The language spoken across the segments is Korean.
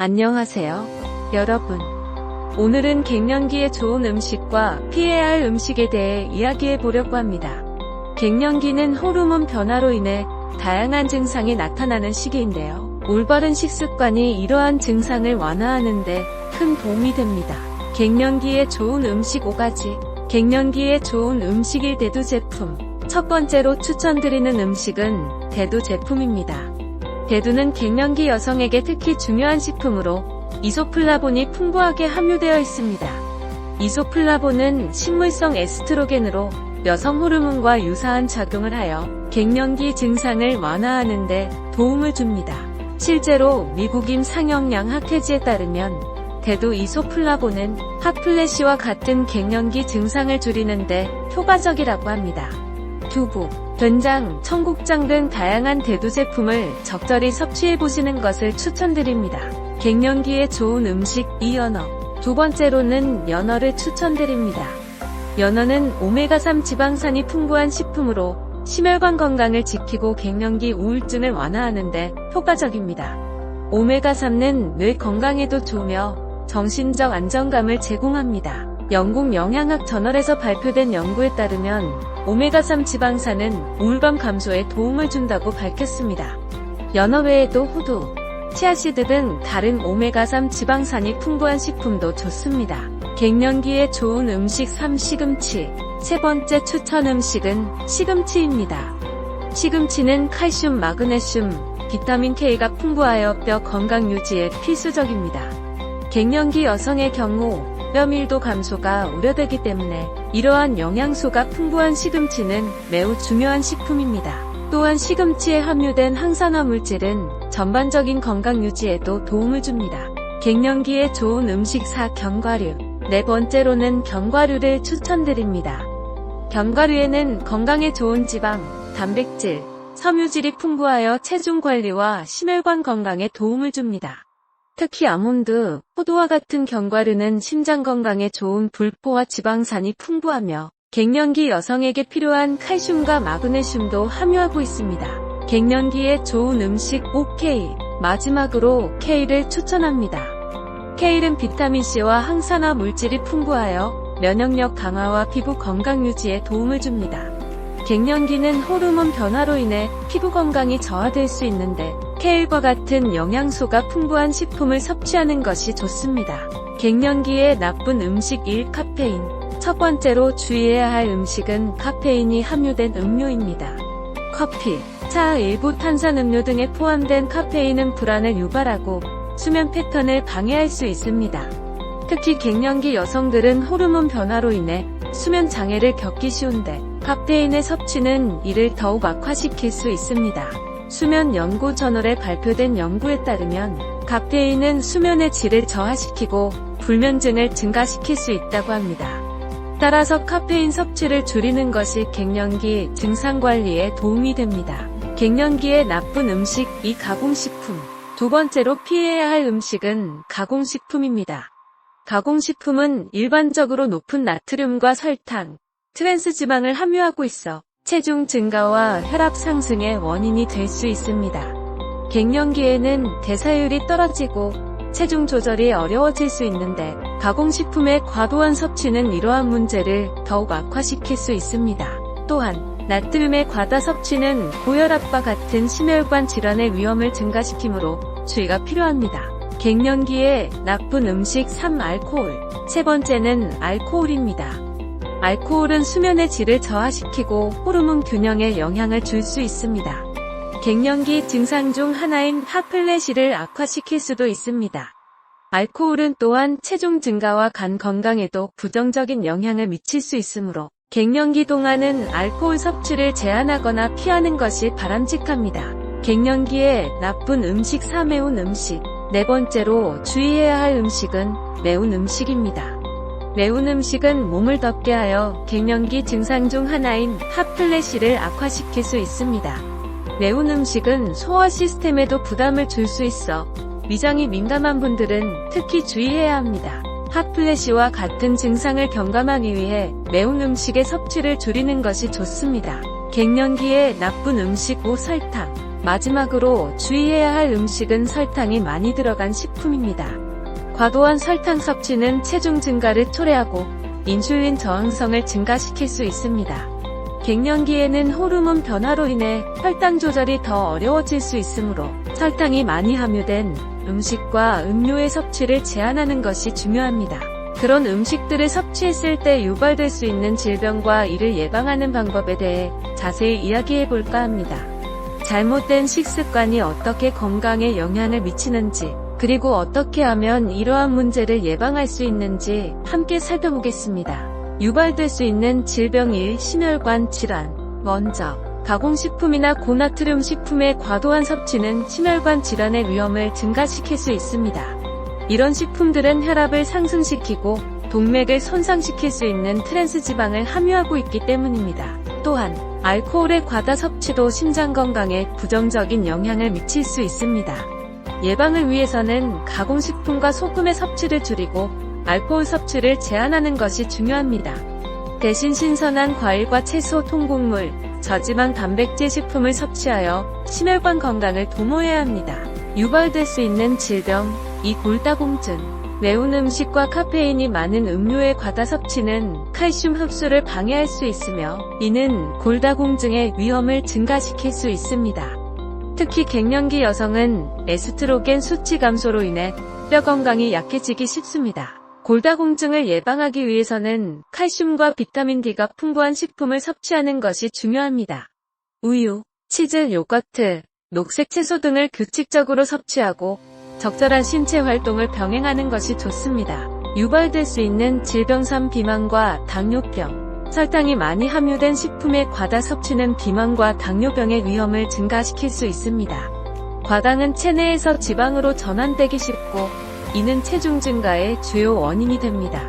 안녕하세요, 여러분. 오늘은 갱년기에 좋은 음식과 피해야 할 음식에 대해 이야기해 보려고 합니다. 갱년기는 호르몬 변화로 인해 다양한 증상이 나타나는 시기인데요. 올바른 식습관이 이러한 증상을 완화하는 데 큰 도움이 됩니다. 갱년기에 좋은 음식 5가지. 갱년기에 좋은 음식일 대두 제품. 첫 번째로 추천드리는 음식은 대두 제품입니다. 대두는 갱년기 여성에게 특히 중요한 식품으로 이소플라본이 풍부하게 함유되어 있습니다. 이소플라본은 식물성 에스트로겐으로 여성 호르몬과 유사한 작용을 하여 갱년기 증상을 완화하는 데 도움을 줍니다. 실제로 미국인 상영양 학회지에 따르면 대두 이소플라본은 핫플래시와 같은 갱년기 증상을 줄이는 데 효과적이라고 합니다. 두부, 된장, 청국장 등 다양한 대두 제품을 적절히 섭취해보시는 것을 추천드립니다. 갱년기에 좋은 음식 2. 연어. 두 번째로는 연어를 추천드립니다. 연어는 오메가3 지방산이 풍부한 식품으로 심혈관 건강을 지키고 갱년기 우울증을 완화하는 데 효과적입니다. 오메가3는 뇌 건강에도 좋으며 정신적 안정감을 제공합니다. 영국 영양학 저널에서 발표된 연구에 따르면 오메가3 지방산은 우울감 감소에 도움을 준다고 밝혔습니다. 연어 외에도 호두, 치아씨드 등 다른 오메가3 지방산이 풍부한 식품도 좋습니다. 갱년기에 좋은 음식 3. 시금치. 세 번째 추천 음식은 시금치입니다. 시금치는 칼슘, 마그네슘, 비타민 K가 풍부하여 뼈 건강 유지에 필수적입니다. 갱년기 여성의 경우 뼈밀도 감소가 우려되기 때문에 이러한 영양소가 풍부한 시금치는 매우 중요한 식품입니다. 또한 시금치에 함유된 항산화 물질은 전반적인 건강 유지에도 도움을 줍니다. 갱년기에 좋은 음식 4. 견과류. 네 번째로는 견과류를 추천드립니다. 견과류에는 건강에 좋은 지방, 단백질, 섬유질이 풍부하여 체중 관리와 심혈관 건강에 도움을 줍니다. 특히 아몬드, 포도와 같은 견과류는 심장 건강에 좋은 불포화 지방산이 풍부하며 갱년기 여성에게 필요한 칼슘과 마그네슘도 함유하고 있습니다. 갱년기에 좋은 음식 5. 케일. 마지막으로 케일을 추천합니다. 케일은 비타민C와 항산화 물질이 풍부하여 면역력 강화와 피부 건강 유지에 도움을 줍니다. 갱년기는 호르몬 변화로 인해 피부 건강이 저하될 수 있는데 케일과 같은 영양소가 풍부한 식품을 섭취하는 것이 좋습니다. 갱년기에 나쁜 음식 1. 카페인. 첫 번째로 주의해야 할 음식은 카페인이 함유된 음료입니다. 커피, 차, 일부 탄산음료 등에 포함된 카페인은 불안을 유발하고 수면 패턴을 방해할 수 있습니다. 특히 갱년기 여성들은 호르몬 변화로 인해 수면 장애를 겪기 쉬운데 카페인의 섭취는 이를 더욱 악화시킬 수 있습니다. 수면 연구 저널에 발표된 연구에 따르면 카페인은 수면의 질을 저하시키고 불면증을 증가시킬 수 있다고 합니다. 따라서 카페인 섭취를 줄이는 것이 갱년기 증상 관리에 도움이 됩니다. 갱년기에 나쁜 음식 2. 가공식품. 두 번째로 피해야 할 음식은 가공식품입니다. 가공식품은 일반적으로 높은 나트륨과 설탕, 트랜스지방을 함유하고 있어 체중 증가와 혈압 상승의 원인이 될 수 있습니다. 갱년기에는 대사율이 떨어지고 체중 조절이 어려워질 수 있는데 가공식품의 과도한 섭취는 이러한 문제를 더욱 악화시킬 수 있습니다. 또한 나트륨의 과다 섭취는 고혈압과 같은 심혈관 질환의 위험을 증가시키므로 주의가 필요합니다. 갱년기에 나쁜 음식 3. 알코올. 세 번째는 알코올입니다. 알코올은 수면의 질을 저하시키고 호르몬 균형에 영향을 줄 수 있습니다. 갱년기 증상 중 하나인 핫플래시를 악화시킬 수도 있습니다. 알코올은 또한 체중 증가와 간 건강에도 부정적인 영향을 미칠 수 있으므로 갱년기 동안은 알코올 섭취를 제한하거나 피하는 것이 바람직합니다. 갱년기에 나쁜 음식 4. 매운 음식. 네 번째로 주의해야 할 음식은 매운 음식입니다. 매운 음식은 몸을 덥게 하여 갱년기 증상 중 하나인 핫플래시를 악화시킬 수 있습니다. 매운 음식은 소화 시스템에도 부담을 줄 수 있어 위장이 민감한 분들은 특히 주의해야 합니다. 핫플래시와 같은 증상을 경감하기 위해 매운 음식의 섭취를 줄이는 것이 좋습니다. 갱년기에 나쁜 음식 5. 설탕. 마지막으로 주의해야 할 음식은 설탕이 많이 들어간 식품입니다. 과도한 설탕 섭취는 체중 증가를 초래하고 인슐린 저항성을 증가시킬 수 있습니다. 갱년기에는 호르몬 변화로 인해 혈당 조절이 더 어려워질 수 있으므로 설탕이 많이 함유된 음식과 음료의 섭취를 제한하는 것이 중요합니다. 그런 음식들을 섭취했을 때 유발될 수 있는 질병과 이를 예방하는 방법에 대해 자세히 이야기해 볼까 합니다. 잘못된 식습관이 어떻게 건강에 영향을 미치는지, 그리고 어떻게 하면 이러한 문제를 예방할 수 있는지 함께 살펴보겠습니다. 유발될 수 있는 질병 1. 심혈관 질환. 먼저 가공식품이나 고나트륨 식품의 과도한 섭취는 심혈관 질환의 위험을 증가시킬 수 있습니다. 이런 식품들은 혈압을 상승시키고 동맥을 손상시킬 수 있는 트랜스지방을 함유하고 있기 때문입니다. 또한 알코올의 과다 섭취도 심장 건강에 부정적인 영향을 미칠 수 있습니다. 예방을 위해서는 가공식품과 소금의 섭취를 줄이고 알코올 섭취를 제한하는 것이 중요합니다. 대신 신선한 과일과 채소, 통곡물, 저지방 단백질 식품을 섭취하여 심혈관 건강을 도모해야 합니다. 유발될 수 있는 질병 2. 골다공증. 매운 음식과 카페인이 많은 음료의 과다 섭취는 칼슘 흡수를 방해할 수 있으며 이는 골다공증의 위험을 증가시킬 수 있습니다. 특히 갱년기 여성은 에스트로겐 수치 감소로 인해 뼈 건강이 약해지기 쉽습니다. 골다공증을 예방하기 위해서는 칼슘과 비타민 D가 풍부한 식품을 섭취하는 것이 중요합니다. 우유, 치즈, 요거트, 녹색 채소 등을 규칙적으로 섭취하고 적절한 신체 활동을 병행하는 것이 좋습니다. 유발될 수 있는 질병 3. 비만과 당뇨병. 설탕이 많이 함유된 식품의 과다 섭취는 비만과 당뇨병의 위험을 증가시킬 수 있습니다. 과당은 체내에서 지방으로 전환되기 쉽고 이는 체중 증가의 주요 원인이 됩니다.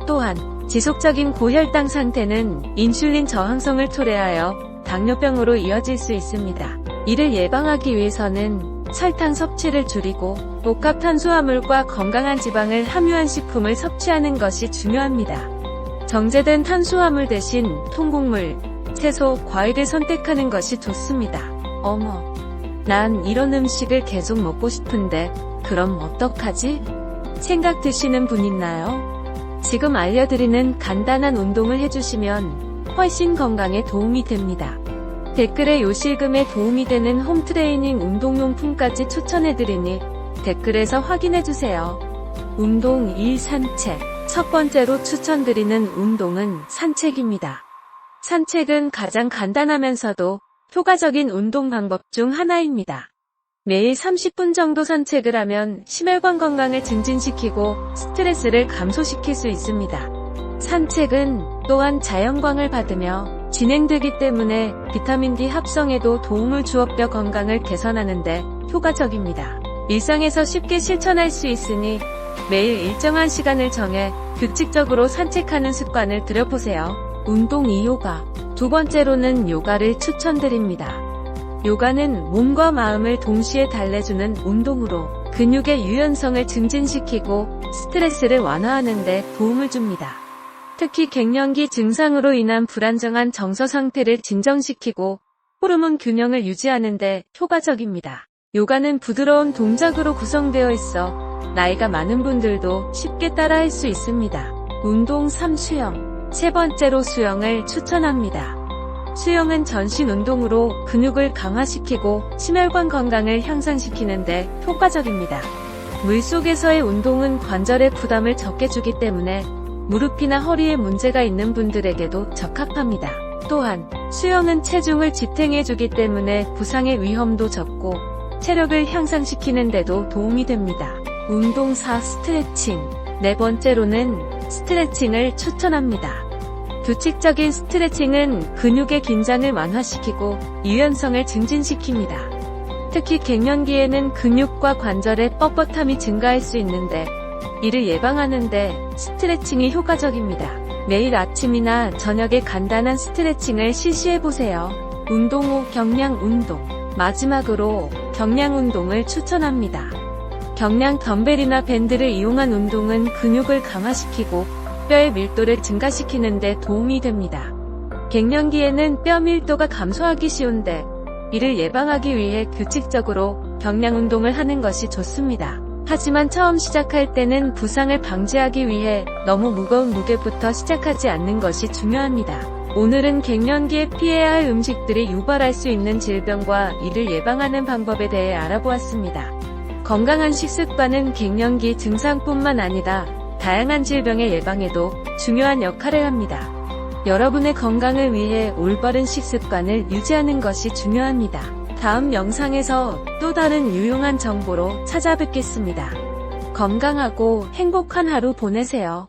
또한 지속적인 고혈당 상태는 인슐린 저항성을 초래하여 당뇨병으로 이어질 수 있습니다. 이를 예방하기 위해서는 설탕 섭취를 줄이고 복합 탄수화물과 건강한 지방을 함유한 식품을 섭취하는 것이 중요합니다. 정제된 탄수화물 대신 통곡물, 채소, 과일을 선택하는 것이 좋습니다. 어머, 난 이런 음식을 계속 먹고 싶은데 그럼 어떡하지? 생각 드시는 분 있나요? 지금 알려드리는 간단한 운동을 해주시면 훨씬 건강에 도움이 됩니다. 댓글에 요실금에 도움이 되는 홈트레이닝 운동용품까지 추천해드리니 댓글에서 확인해주세요. 운동 1. 산책. 첫 번째로 추천드리는 운동은 산책입니다. 산책은 가장 간단하면서도 효과적인 운동 방법 중 하나입니다. 매일 30분 정도 산책을 하면 심혈관 건강을 증진시키고 스트레스를 감소시킬 수 있습니다. 산책은 또한 자연광을 받으며 진행되기 때문에 비타민 D 합성에도 도움을 주어 뼈 건강을 개선하는 데 효과적입니다. 일상에서 쉽게 실천할 수 있으니 매일 일정한 시간을 정해 규칙적으로 산책하는 습관을 들여보세요. 운동 2. 요가. 두 번째로는 요가를 추천드립니다. 요가는 몸과 마음을 동시에 달래주는 운동으로 근육의 유연성을 증진시키고 스트레스를 완화하는 데 도움을 줍니다. 특히 갱년기 증상으로 인한 불안정한 정서 상태를 진정시키고 호르몬 균형을 유지하는 데 효과적입니다. 요가는 부드러운 동작으로 구성되어 있어 나이가 많은 분들도 쉽게 따라할 수 있습니다. 운동 3. 수영. 세 번째로 수영을 추천합니다. 수영은 전신 운동으로 근육을 강화시키고 심혈관 건강을 향상시키는 데 효과적입니다. 물속에서의 운동은 관절의 부담을 적게 주기 때문에 무릎이나 허리에 문제가 있는 분들에게도 적합합니다. 또한 수영은 체중을 지탱해주기 때문에 부상의 위험도 적고 체력을 향상시키는 데도 도움이 됩니다. 운동 4. 스트레칭. 네 번째로는 스트레칭을 추천합니다. 규칙적인 스트레칭은 근육의 긴장을 완화시키고 유연성을 증진시킵니다. 특히 갱년기에는 근육과 관절의 뻣뻣함이 증가할 수 있는데 이를 예방하는 데 스트레칭이 효과적입니다. 매일 아침이나 저녁에 간단한 스트레칭을 실시해보세요. 운동 후 경량 운동. 마지막으로 경량 운동을 추천합니다. 경량 덤벨이나 밴드를 이용한 운동은 근육을 강화시키고 뼈의 밀도를 증가시키는 데 도움이 됩니다. 갱년기에는 뼈 밀도가 감소하기 쉬운데 이를 예방하기 위해 규칙적으로 경량 운동을 하는 것이 좋습니다. 하지만 처음 시작할 때는 부상을 방지하기 위해 너무 무거운 무게부터 시작하지 않는 것이 중요합니다. 오늘은 갱년기에 피해야 할 음식들이 유발할 수 있는 질병과 이를 예방하는 방법에 대해 알아보았습니다. 건강한 식습관은 갱년기 증상뿐만 아니라 다양한 질병의 예방에도 중요한 역할을 합니다. 여러분의 건강을 위해 올바른 식습관을 유지하는 것이 중요합니다. 다음 영상에서 또 다른 유용한 정보로 찾아뵙겠습니다. 건강하고 행복한 하루 보내세요.